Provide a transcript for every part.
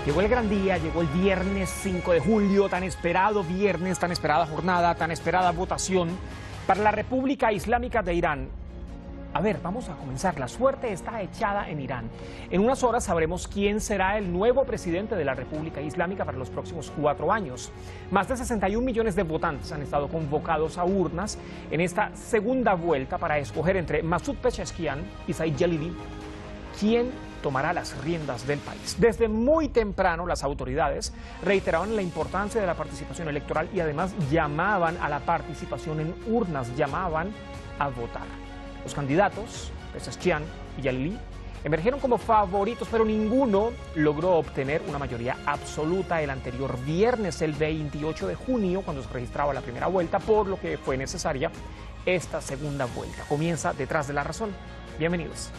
Llegó el gran día, llegó el viernes 5 de julio, tan esperado viernes, tan esperada jornada, tan esperada votación para la República Islámica de Irán. A ver, vamos a comenzar. La suerte está echada en Irán. En unas horas sabremos quién será el nuevo presidente de la República Islámica para los próximos 4 años. Más de 61 millones de votantes han estado convocados a urnas en esta segunda vuelta para escoger entre Masoud Pezeshkian y Said Jalili quién tomará las riendas del país. Desde muy temprano las autoridades reiteraban la importancia de la participación electoral y además llamaban a la participación en urnas, llamaban a votar. Los candidatos, Pezeshkian y Jalili, emergieron como favoritos, pero ninguno logró obtener una mayoría absoluta el anterior viernes, el 28 de junio, cuando se registraba la primera vuelta, por lo que fue necesaria esta segunda vuelta. Comienza Detrás de la Razón. Bienvenidos.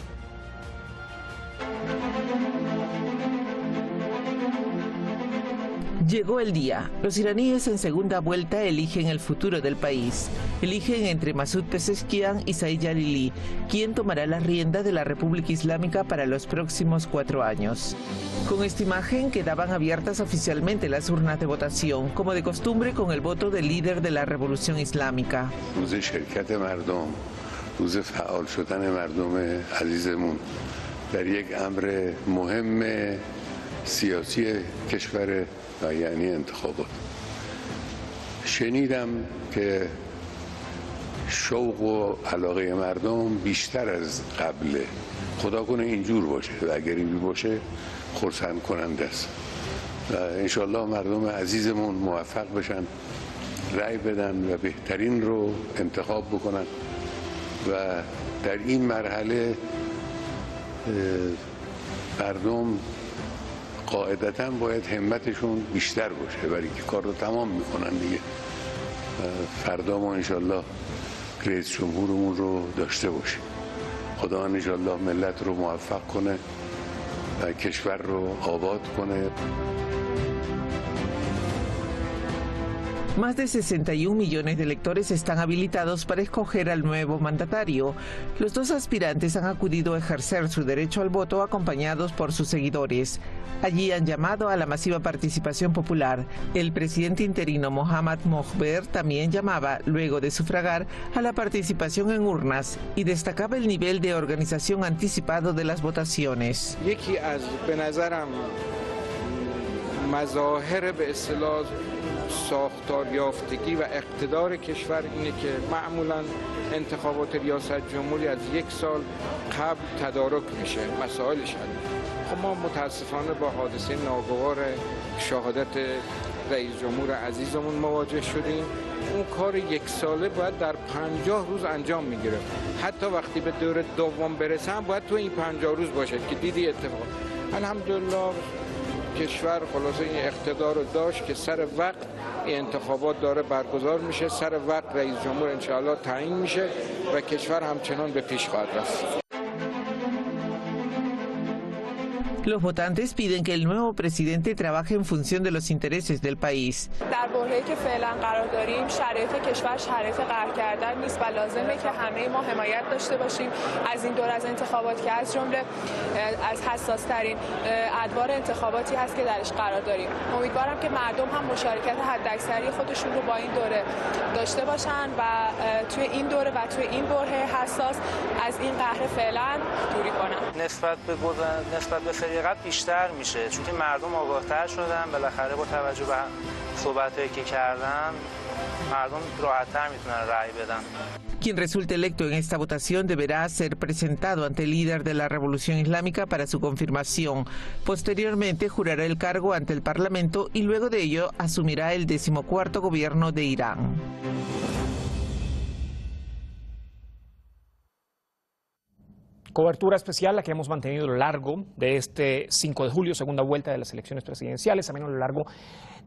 Llegó el día. Los iraníes en segunda vuelta eligen el futuro del país. Eligen entre Masoud Pezeshkian y Said Jalili, quién tomará la rienda de la República Islámica para los próximos 4 años. Con esta imagen quedaban abiertas oficialmente las urnas de votación, como de costumbre con el voto del líder de la Revolución Islámica. در یک امر مهم سیاسی کشور و یعنی انتخابات شنیدم که شوق و علاقه مردم بیشتر از قبله خدا کنه اینجور باشه و اگر اینجور باشه خرسند کننده است و انشالله مردم عزیزمون موفق بشن رأی بدن و بهترین رو انتخاب بکنن و در این مرحله مردم قاعدتاً باید همتشون بیشتر باشه برای اینکه کار رو تمام میکنن دیگه. فردا ما انشالله رئیس جمهورمون رو داشته باشیم. خدا انشالله ملت رو موفق کنه و کشور رو آباد کنه. Más de 61 millones de electores están habilitados para escoger al nuevo mandatario. Los dos aspirantes han acudido a ejercer su derecho al voto acompañados por sus seguidores. Allí han llamado a la masiva participación popular. El presidente interino Mohammad Mokber también llamaba, luego de sufragar, a la participación en urnas y destacaba el nivel de organización anticipado de las votaciones. ساختار یافتگی و اقتدار کشور اینه که معمولا انتخابات ریاست جمهوری از 1 سال قبل تدارک میشه مسائلش حل. خب ما متاسفانه با حادثه ناگوار شهادت رئیس جمهور عزیزمون مواجه شدیم. اون کار 1 ساله باید در 50 روز انجام میگیره. حتی وقتی به دور دوم برسن باید تو این 50 روز باشه که دیدی اتفاق. الحمدلله کشور خلاصه این اقتدار رو داشت که سر وقت انتخابات داره برگزار میشه، سر وقت رئیس جمهور انشاءالله تعیین میشه و کشور همچنان به پیش خواهد رفت. Los votantes piden que el nuevo presidente trabaje en función de los intereses del país. در برهه‌ای که فعلا قرار داریم شرایط کشور شرایط قهر کردن نیست و لازمه که همه ما حمایت داشته باشیم از این دور از انتخابات که از جمله از حساس ترین ادوار انتخاباتی هست که درش قرار داریم. امیدوارم که مردم هم مشارکت حداکثری خودشون رو با این دوره داشته باشن و توی این دوره و توی این برهه حساس از این قهر فعلا دوری کنن. نسبت به قبل بیشتر میشه چون که مردم آگاهتر شدن بالاخره با توجه به صحبتایی که کردن مردم راحت‌تر میتونن رأی بدن. Quien resulte electo en esta votación deberá ser presentado ante el líder de la Revolución Islámica para su confirmación. Posteriormente jurará el cargo ante el Parlamento y luego de ello asumirá el 14º gobierno de Irán. Cobertura especial la que hemos mantenido a lo largo de este 5 de julio, segunda vuelta de las elecciones presidenciales, también a lo largo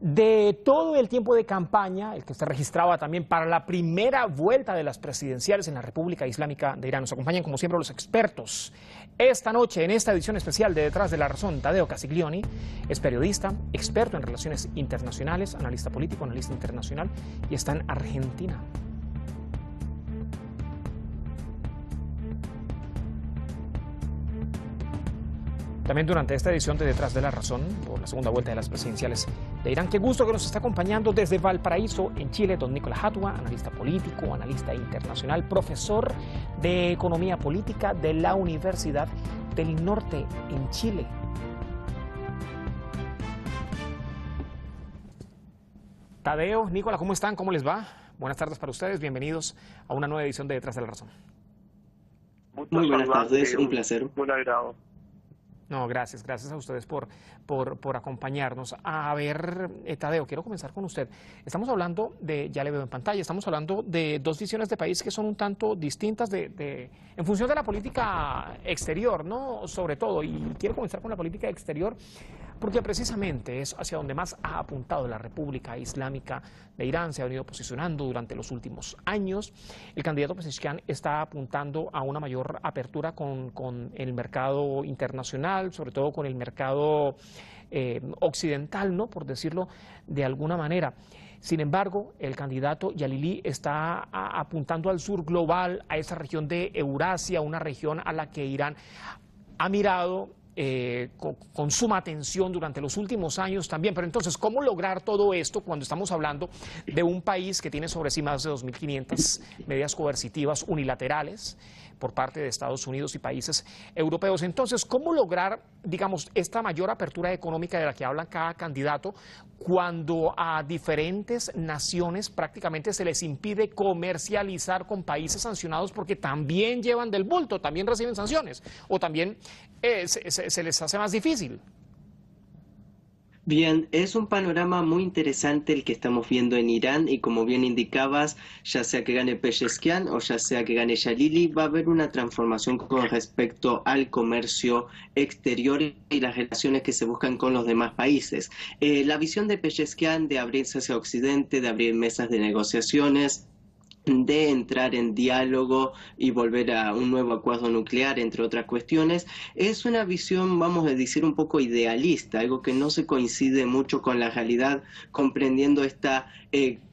de todo el tiempo de campaña, el que se registraba también para la primera vuelta de las presidenciales en la República Islámica de Irán. Nos acompañan como siempre los expertos. Esta noche, en esta edición especial de Detrás de la Razón, Tadeo Casiglioni es periodista, experto en relaciones internacionales, analista político, analista internacional y está en Argentina. También durante esta edición de Detrás de la Razón, por la segunda vuelta de las presidenciales de Irán. Qué gusto que nos está acompañando desde Valparaíso, en Chile, don Nicolás Hatua, analista político, analista internacional, profesor de Economía Política de la Universidad del Norte en Chile. Tadeo, Nicolás, ¿cómo están? ¿Cómo les va? Buenas tardes para ustedes, bienvenidos a una nueva edición de Detrás de la Razón. Muy buenas tardes, un placer. Un agrado. No, gracias a ustedes por acompañarnos. A ver, Tadeo, quiero comenzar con usted. Estamos hablando de, ya le veo en pantalla, estamos hablando de dos visiones de país que son un tanto distintas en función de la política exterior, ¿no? Sobre todo, y quiero comenzar con la política exterior porque precisamente es hacia donde más ha apuntado la República Islámica de Irán, se ha venido posicionando durante los últimos años. El candidato Pezeshkian está apuntando a una mayor apertura con el mercado internacional, sobre todo con el mercado occidental, ¿no? Por decirlo de alguna manera. Sin embargo, el candidato Jalili está apuntando al sur global, a esa región de Eurasia, una región a la que Irán ha mirado con suma atención durante los últimos años también. Pero entonces, ¿cómo lograr todo esto cuando estamos hablando de un país que tiene sobre sí más de 2.500 medidas coercitivas unilaterales por parte de Estados Unidos y países europeos? Entonces, ¿cómo lograr, digamos, esta mayor apertura económica de la que habla cada candidato cuando a diferentes naciones prácticamente se les impide comercializar con países sancionados porque también llevan del bulto, también reciben sanciones o también se les hace más difícil? Bien, es un panorama muy interesante el que estamos viendo en Irán y como bien indicabas, ya sea que gane Pezeshkian o ya sea que gane Jalili, va a haber una transformación con respecto al comercio exterior y las relaciones que se buscan con los demás países. La visión de Pezeshkian de abrirse hacia Occidente, de abrir mesas de negociaciones, de entrar en diálogo y volver a un nuevo acuerdo nuclear, entre otras cuestiones, es una visión, vamos a decir, un poco idealista, algo que no se coincide mucho con la realidad, comprendiendo esta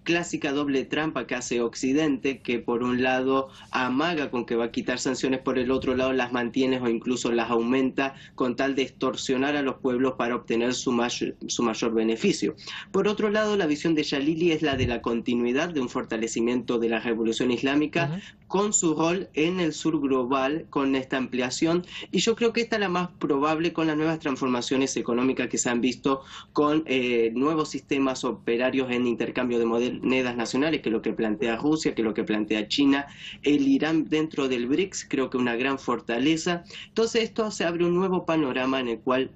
clásica doble trampa que hace Occidente, que por un lado amaga con que va a quitar sanciones, por el otro lado las mantiene o incluso las aumenta con tal de extorsionar a los pueblos para obtener su mayor beneficio. Por otro lado, la visión de Jalili es la de la continuidad de un fortalecimiento de la revolución islámica con su rol en el sur global, con esta ampliación, y yo creo que esta es la más probable con las nuevas transformaciones económicas que se han visto con nuevos sistemas operarios en intercambio de monedas nacionales, que es lo que plantea Rusia, que es lo que plantea China, el Irán dentro del BRICS, creo que una gran fortaleza. Entonces esto se abre un nuevo panorama en el cual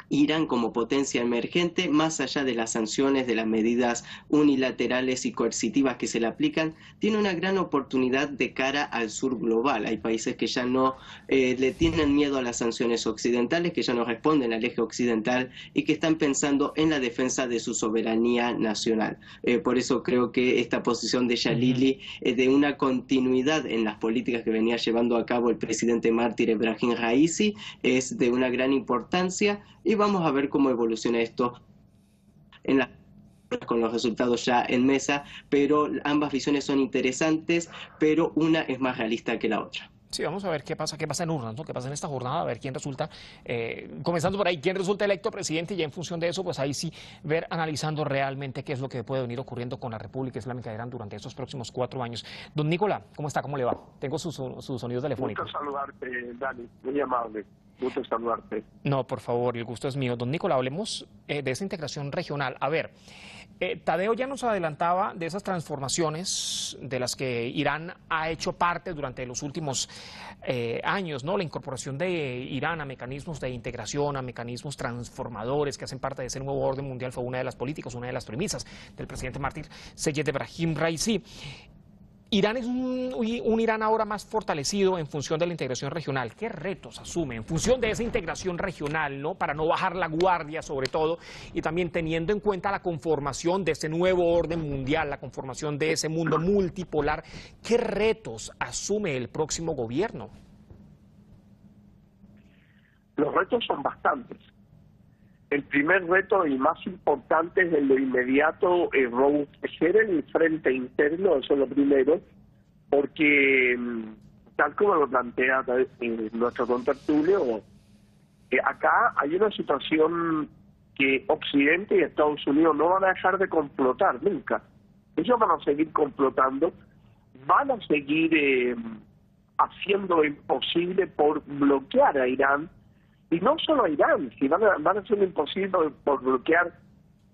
Irán como potencia emergente, más allá de las sanciones, de las medidas unilaterales y coercitivas que se le aplican, tiene una gran oportunidad de cara al sur global. Hay países que ya no le tienen miedo a las sanciones occidentales, que ya no responden al eje occidental y que están pensando en la defensa de su soberanía nacional. Por eso creo que esta posición de Jalili de una continuidad en las políticas que venía llevando a cabo el presidente mártir Ebrahim Raisi es de una gran importancia. Y vamos a ver cómo evoluciona esto con los resultados ya en mesa, pero ambas visiones son interesantes, pero una es más realista que la otra. Sí, vamos a ver qué pasa en urnas, ¿no? Qué pasa en esta jornada, a ver quién resulta, comenzando por ahí, quién resulta electo presidente, y ya en función de eso, pues ahí sí ver, analizando realmente qué es lo que puede venir ocurriendo con la República Islámica de Irán durante estos próximos 4 años. Don Nicolás, ¿cómo está? ¿Cómo le va? Tengo sus sonidos telefónicos. Gusto saludarte, Dani, muy amable. Gusto saludarte. No, por favor, el gusto es mío. Don Nicolás, hablemos de esa integración regional. A ver, Tadeo ya nos adelantaba de esas transformaciones de las que Irán ha hecho parte durante los últimos años, ¿no? La incorporación de Irán a mecanismos de integración, a mecanismos transformadores que hacen parte de ese nuevo orden mundial fue una de las políticas, una de las premisas del presidente mártir Seyed Ebrahim Raisi. Irán es un Irán ahora más fortalecido en función de la integración regional. ¿Qué retos asume en función de esa integración regional, ¿no? Para no bajar la guardia, sobre todo, y también teniendo en cuenta la conformación de ese nuevo orden mundial, la conformación de ese mundo multipolar? ¿Qué retos asume el próximo gobierno? Los retos son bastantes. El primer reto y más importante es el de inmediato robustecer el frente interno, eso es lo primero, porque tal como lo plantea nuestro contertulio, acá hay una situación que Occidente y Estados Unidos no van a dejar de complotar nunca. Ellos van a seguir complotando, van a seguir haciendo lo imposible por bloquear a Irán, y no solo a Irán, sino van a hacer lo imposible por bloquear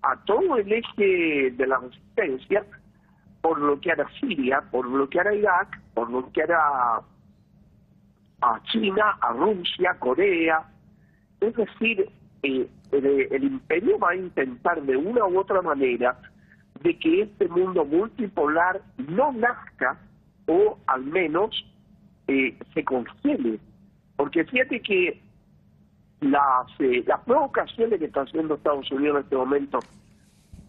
a todo el eje de la resistencia, por bloquear a Siria, por bloquear a Irak, por bloquear a China, a Rusia, a Corea. Es decir, el imperio va a intentar de una u otra manera de que este mundo multipolar no nazca, o al menos se congele. Porque fíjate que las provocaciones que está haciendo Estados Unidos en este momento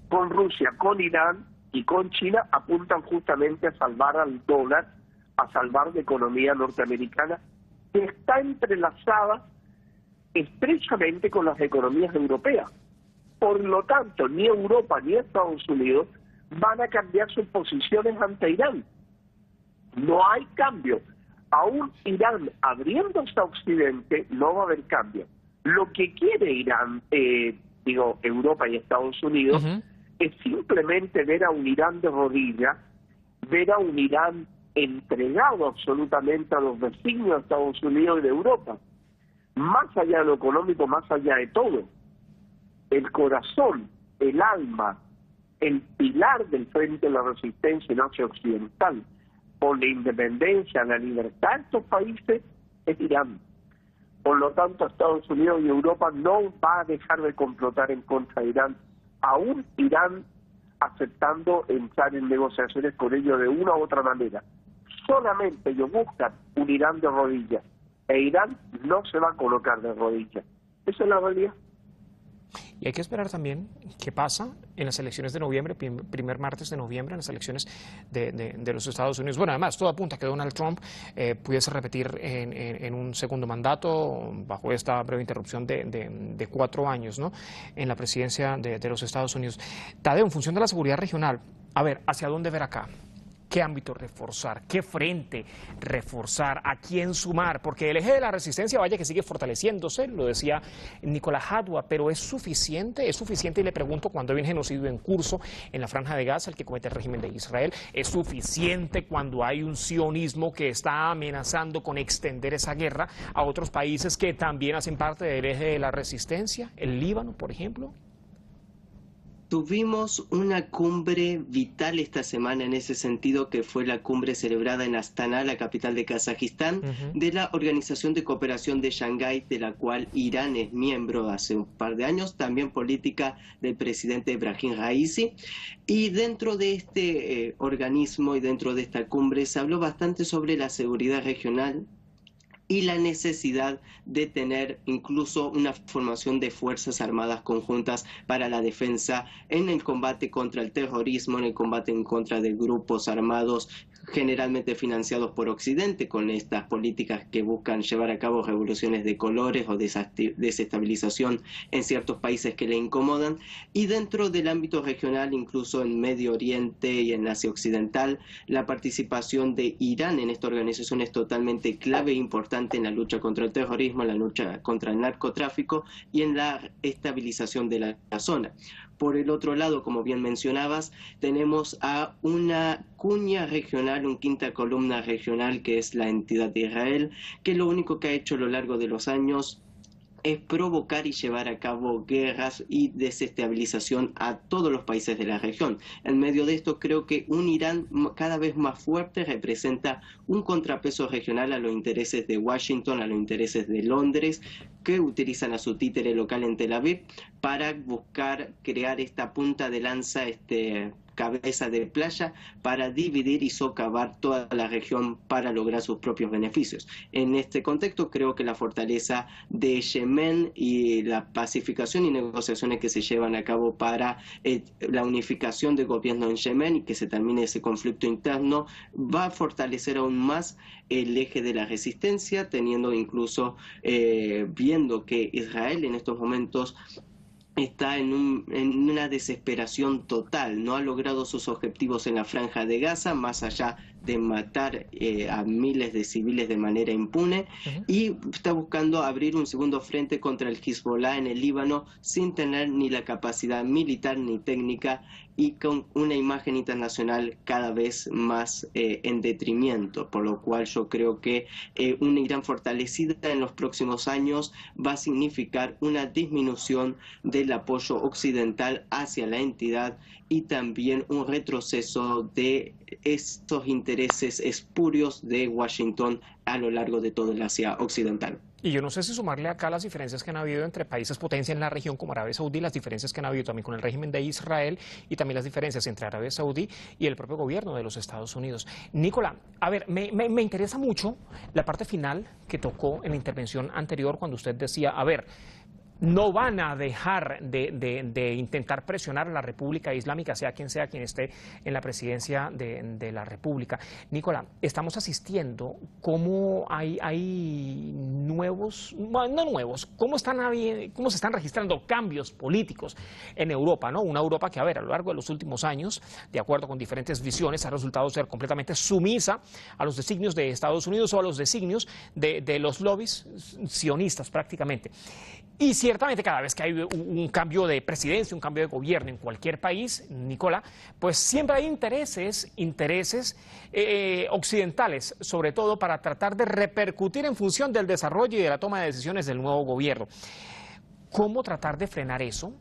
con Rusia, con Irán y con China apuntan justamente a salvar al dólar, a salvar la economía norteamericana, que está entrelazada estrechamente con las economías europeas. Por lo tanto, ni Europa ni Estados Unidos van a cambiar sus posiciones ante Irán. No hay cambio. Aún Irán abriéndose a Occidente, no va a haber cambio. Lo que quiere Irán, Europa y Estados Unidos, es simplemente ver a un Irán de rodillas, ver a un Irán entregado absolutamente a los designios de Estados Unidos y de Europa. Más allá de lo económico, más allá de todo, el corazón, el alma, el pilar del frente de la resistencia en Asia Occidental, por la independencia, la libertad de estos países, es Irán. Por lo tanto, Estados Unidos y Europa no va a dejar de complotar en contra de Irán, aún Irán aceptando entrar en negociaciones con ellos de una u otra manera. Solamente ellos buscan un Irán de rodillas, e Irán no se va a colocar de rodillas. Esa es la realidad. Y hay que esperar también qué pasa en las elecciones de noviembre, primer martes de noviembre, en las elecciones de los Estados Unidos. Bueno, además, todo apunta a que Donald Trump pudiese repetir en un segundo mandato, bajo esta breve interrupción de 4 años, ¿no?, en la presidencia de los Estados Unidos. Tadeo, en función de la seguridad regional, a ver, ¿hacia dónde ver acá? ¿Qué ámbito reforzar? ¿Qué frente reforzar? ¿A quién sumar? Porque el eje de la resistencia, vaya que sigue fortaleciéndose, lo decía Nicolás Hadwa, pero ¿es suficiente? ¿Es suficiente? Y le pregunto, cuando hay un genocidio en curso en la Franja de Gaza, el que comete el régimen de Israel, ¿es suficiente cuando hay un sionismo que está amenazando con extender esa guerra a otros países que también hacen parte del eje de la resistencia? ¿El Líbano, por ejemplo? Tuvimos una cumbre vital esta semana en ese sentido, que fue la cumbre celebrada en Astana, la capital de Kazajistán, de la Organización de Cooperación de Shanghái, de la cual Irán es miembro hace un par de años, también política del presidente Ebrahim Raisi. Y dentro de este organismo y dentro de esta cumbre se habló bastante sobre la seguridad regional y la necesidad de tener incluso una formación de fuerzas armadas conjuntas para la defensa en el combate contra el terrorismo, en el combate en contra de grupos armados generalmente financiados por Occidente, con estas políticas que buscan llevar a cabo revoluciones de colores o desestabilización en ciertos países que le incomodan. Y dentro del ámbito regional, incluso en Medio Oriente y en Asia Occidental, la participación de Irán en esta organización es totalmente clave e importante en la lucha contra el terrorismo, en la lucha contra el narcotráfico y en la estabilización de la zona. Por el otro lado, como bien mencionabas, tenemos a una cuña regional, una quinta columna regional, que es la entidad de Israel, que lo único que ha hecho a lo largo de los años es provocar y llevar a cabo guerras y desestabilización a todos los países de la región. En medio de esto, creo que un Irán cada vez más fuerte representa un contrapeso regional a los intereses de Washington, a los intereses de Londres, que utilizan a su títere local en Tel Aviv para buscar crear esta punta de lanza, cabeza de playa, para dividir y socavar toda la región para lograr sus propios beneficios. En este contexto, creo que la fortaleza de Yemen y la pacificación y negociaciones que se llevan a cabo para la unificación del gobierno en Yemen y que se termine ese conflicto interno va a fortalecer aún más el eje de la resistencia, teniendo incluso viendo que Israel en estos momentos está en una desesperación total, no ha logrado sus objetivos en la Franja de Gaza, más allá de matar a miles de civiles de manera impune, y está buscando abrir un segundo frente contra el Hezbollah en el Líbano sin tener ni la capacidad militar ni técnica, y con una imagen internacional cada vez más en detrimento, por lo cual yo creo que una Irán fortalecida en los próximos años va a significar una disminución del apoyo occidental hacia la entidad y también un retroceso de estos intereses espurios de Washington a lo largo de todo el Asia occidental. Y yo no sé si sumarle acá las diferencias que han habido entre países potencia en la región como Arabia Saudí, las diferencias que han habido también con el régimen de Israel y también las diferencias entre Arabia Saudí y el propio gobierno de los Estados Unidos. Nicolás, a ver, me interesa mucho la parte final que tocó en la intervención anterior cuando usted decía, a ver, no van a dejar de intentar presionar a la República Islámica, sea quien esté en la presidencia de la República. Nicolás, estamos asistiendo cómo hay nuevos, no nuevos, cómo se están registrando cambios políticos en Europa, ¿no? Una Europa que, a ver, a lo largo de los últimos años, de acuerdo con diferentes visiones, ha resultado ser completamente sumisa a los designios de Estados Unidos o a los designios de los lobbies sionistas prácticamente. Y ciertamente cada vez que hay un cambio de presidencia, un cambio de gobierno en cualquier país, Nicolás, pues siempre hay intereses occidentales, sobre todo para tratar de repercutir en función del desarrollo y de la toma de decisiones del nuevo gobierno. ¿Cómo tratar de frenar eso,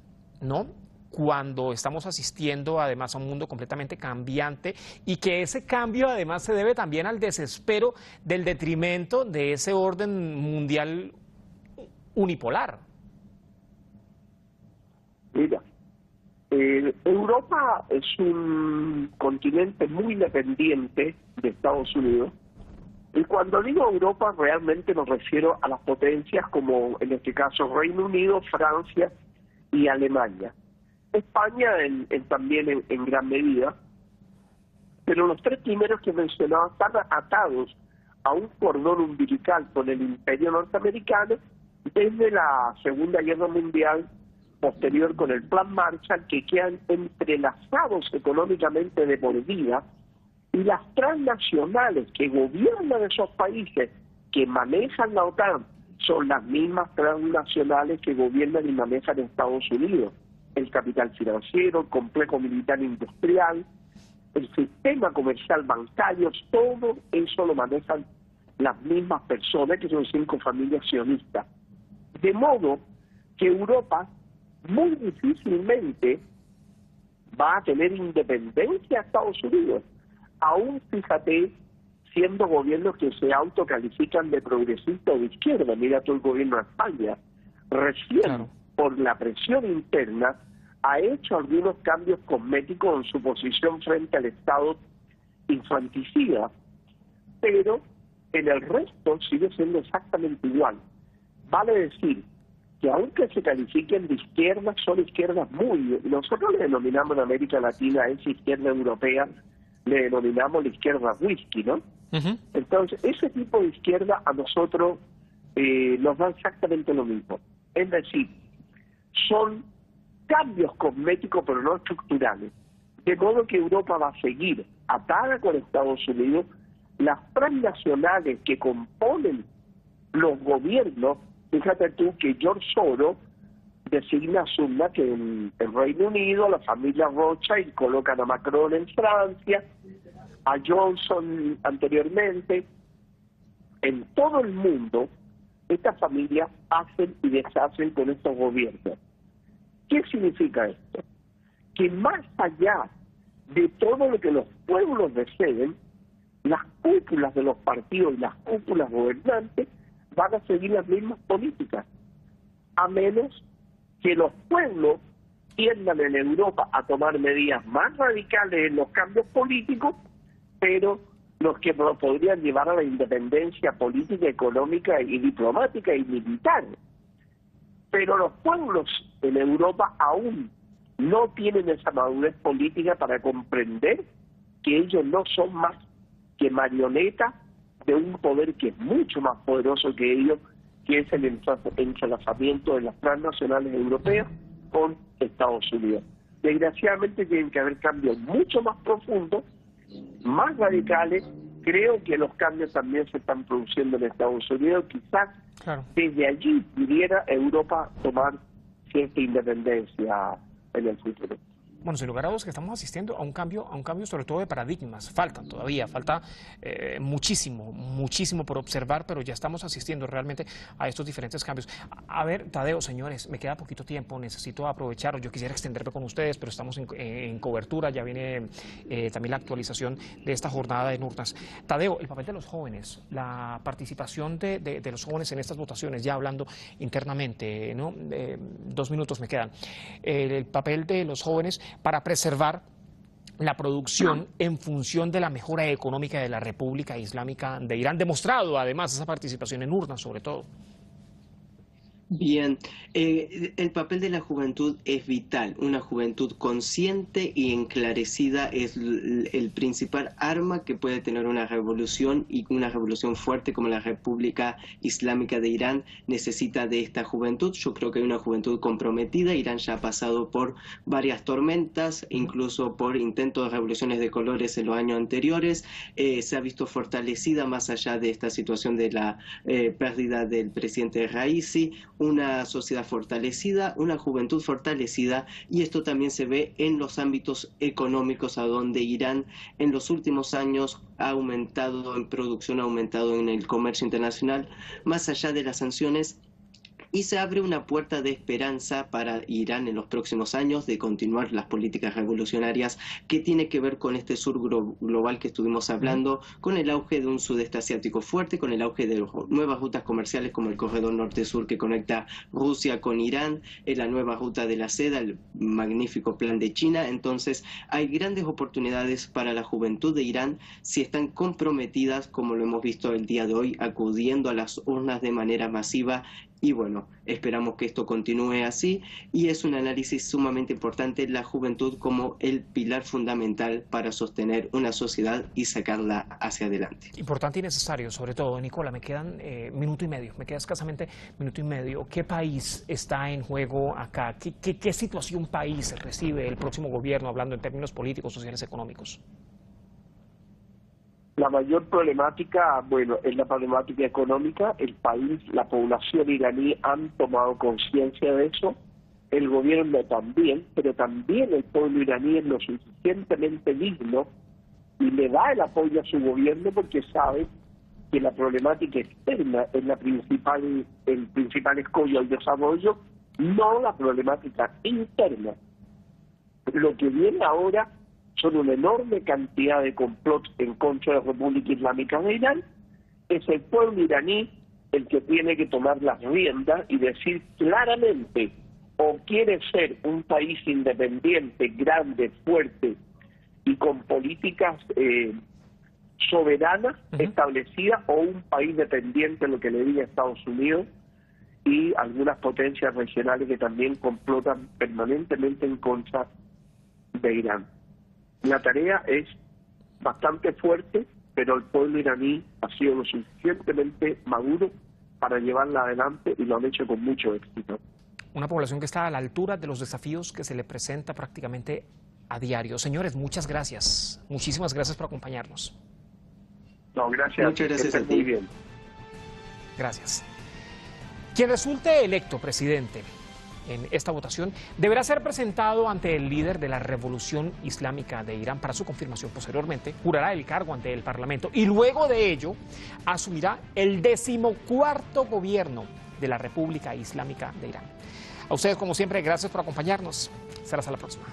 no? Cuando estamos asistiendo además a un mundo completamente cambiante y que ese cambio además se debe también al desespero del detrimento de ese orden mundial unipolar. Mira, Europa es un continente muy dependiente de Estados Unidos, y cuando digo Europa realmente me refiero a las potencias como en este caso Reino Unido, Francia y Alemania. España también en gran medida, pero los tres primeros que mencionaba están atados a un cordón umbilical con el Imperio norteamericano desde la Segunda Guerra Mundial, posterior con el Plan Marshall, que quedan entrelazados económicamente de por vida, y las transnacionales que gobiernan esos países que manejan la OTAN son las mismas transnacionales que gobiernan y manejan Estados Unidos. El capital financiero, el complejo militar industrial, el sistema comercial bancario, todo eso lo manejan las mismas personas, que son 5 familias sionistas. De modo que Europa muy difícilmente va a tener independencia a Estados Unidos, aún, fíjate, siendo gobiernos que se autocalifican de progresista o de izquierda. Mira tú el gobierno de España, recién por la presión interna ha hecho algunos cambios cosméticos en su posición frente al Estado infanticida, pero en el resto sigue siendo exactamente igual. Vale decir que aunque se califiquen de izquierdas, son izquierdas nosotros le denominamos en América Latina, esa izquierda europea, le denominamos la izquierda whisky, ¿no? Entonces, ese tipo de izquierda a nosotros nos da exactamente lo mismo. Es decir, son cambios cosméticos pero no estructurales. De modo que Europa va a seguir atada con Estados Unidos. Las transnacionales que componen los gobiernos, fíjate tú que George Soros designa a Sunak en el Reino Unido, la familia Rothschild colocan a Macron en Francia, a Johnson anteriormente. En todo el mundo, estas familias hacen y deshacen con estos gobiernos. ¿Qué significa esto? Que más allá de todo lo que los pueblos deseen, las cúpulas de los partidos y las cúpulas gobernantes van a seguir las mismas políticas, a menos que los pueblos tiendan en Europa a tomar medidas más radicales en los cambios políticos, pero los que podrían llevar a la independencia política, económica y diplomática y militar. Pero los pueblos en Europa aún no tienen esa madurez política para comprender que ellos no son más que marionetas de un poder que es mucho más poderoso que ellos, que es el entrelazamiento de las transnacionales europeas con Estados Unidos. Desgraciadamente tienen que haber cambios mucho más profundos más radicales. Creo que los cambios también se están produciendo en Estados Unidos. Quizás desde allí pudiera Europa tomar cierta independencia en el futuro. Bueno, sin lugar a dudas que estamos asistiendo a un cambio sobre todo de paradigmas. Falta muchísimo por observar, pero ya estamos asistiendo realmente a estos diferentes cambios. A ver, Tadeo, señores, me queda poquito tiempo, necesito aprovecharlo. Yo quisiera extenderme con ustedes, pero estamos en cobertura, ya viene también la actualización de esta jornada en urnas. Tadeo, el papel de los jóvenes, la participación de los jóvenes en estas votaciones, ya hablando internamente, ¿no? 2 minutos me quedan. El papel de los jóvenes para preservar la producción en función de la mejora económica de la República Islámica de Irán, demostrado además esa participación en urnas sobre todo. Bien, el papel de la juventud es vital. Una juventud consciente y enclarecida es el principal arma que puede tener una revolución, y una revolución fuerte como la República Islámica de Irán necesita de esta juventud. Yo creo que hay una juventud comprometida. Irán ya ha pasado por varias tormentas, incluso por intentos de revoluciones de colores en los años anteriores. Se ha visto fortalecida más allá de esta situación de la pérdida del presidente Raisi. Una sociedad fortalecida, una juventud fortalecida, y esto también se ve en los ámbitos económicos, a donde Irán en los últimos años ha aumentado en producción, ha aumentado en el comercio internacional, más allá de las sanciones. Y se abre una puerta de esperanza para Irán en los próximos años de continuar las políticas revolucionarias, que tiene que ver con este sur global que estuvimos hablando, con el auge de un sudeste asiático fuerte, con el auge de nuevas rutas comerciales como el corredor norte-sur que conecta Rusia con Irán, la nueva ruta de la seda, el magnífico plan de China. Entonces hay grandes oportunidades para la juventud de Irán si están comprometidas, como lo hemos visto el día de hoy, acudiendo a las urnas de manera masiva. Y bueno, esperamos que esto continúe así, y es un análisis sumamente importante la juventud como el pilar fundamental para sostener una sociedad y sacarla hacia adelante. Importante y necesario, sobre todo. Nicola, me quedan minuto y medio, me queda escasamente minuto y medio. ¿Qué país está en juego acá? ¿Qué situación país recibe el próximo gobierno, hablando en términos políticos, sociales, económicos? La mayor problemática, bueno, es la problemática económica. El país, la población iraní han tomado conciencia de eso, el gobierno también, pero también el pueblo iraní es lo suficientemente digno y le da el apoyo a su gobierno, porque sabe que la problemática externa es el principal escollo al desarrollo, no la problemática interna. Lo que viene ahora son una enorme cantidad de complots en contra de la República Islámica de Irán. Es el pueblo iraní el que tiene que tomar las riendas y decir claramente: o quiere ser un país independiente, grande, fuerte y con políticas soberanas establecidas, o un país dependiente, lo que le diga Estados Unidos y algunas potencias regionales que también complotan permanentemente en contra de Irán. La tarea es bastante fuerte, pero el pueblo iraní ha sido lo suficientemente maduro para llevarla adelante, y lo han hecho con mucho éxito. Una población que está a la altura de los desafíos que se le presenta prácticamente a diario. Señores, muchas gracias. Muchísimas gracias por acompañarnos. No, gracias. Muchas gracias a ti. Muy bien. Gracias. Quien resulte electo presidente en esta votación deberá ser presentado ante el líder de la Revolución Islámica de Irán para su confirmación. Posteriormente jurará el cargo ante el Parlamento y luego de ello asumirá el 14º gobierno de la República Islámica de Irán. A ustedes, como siempre, gracias por acompañarnos. Será hasta la próxima.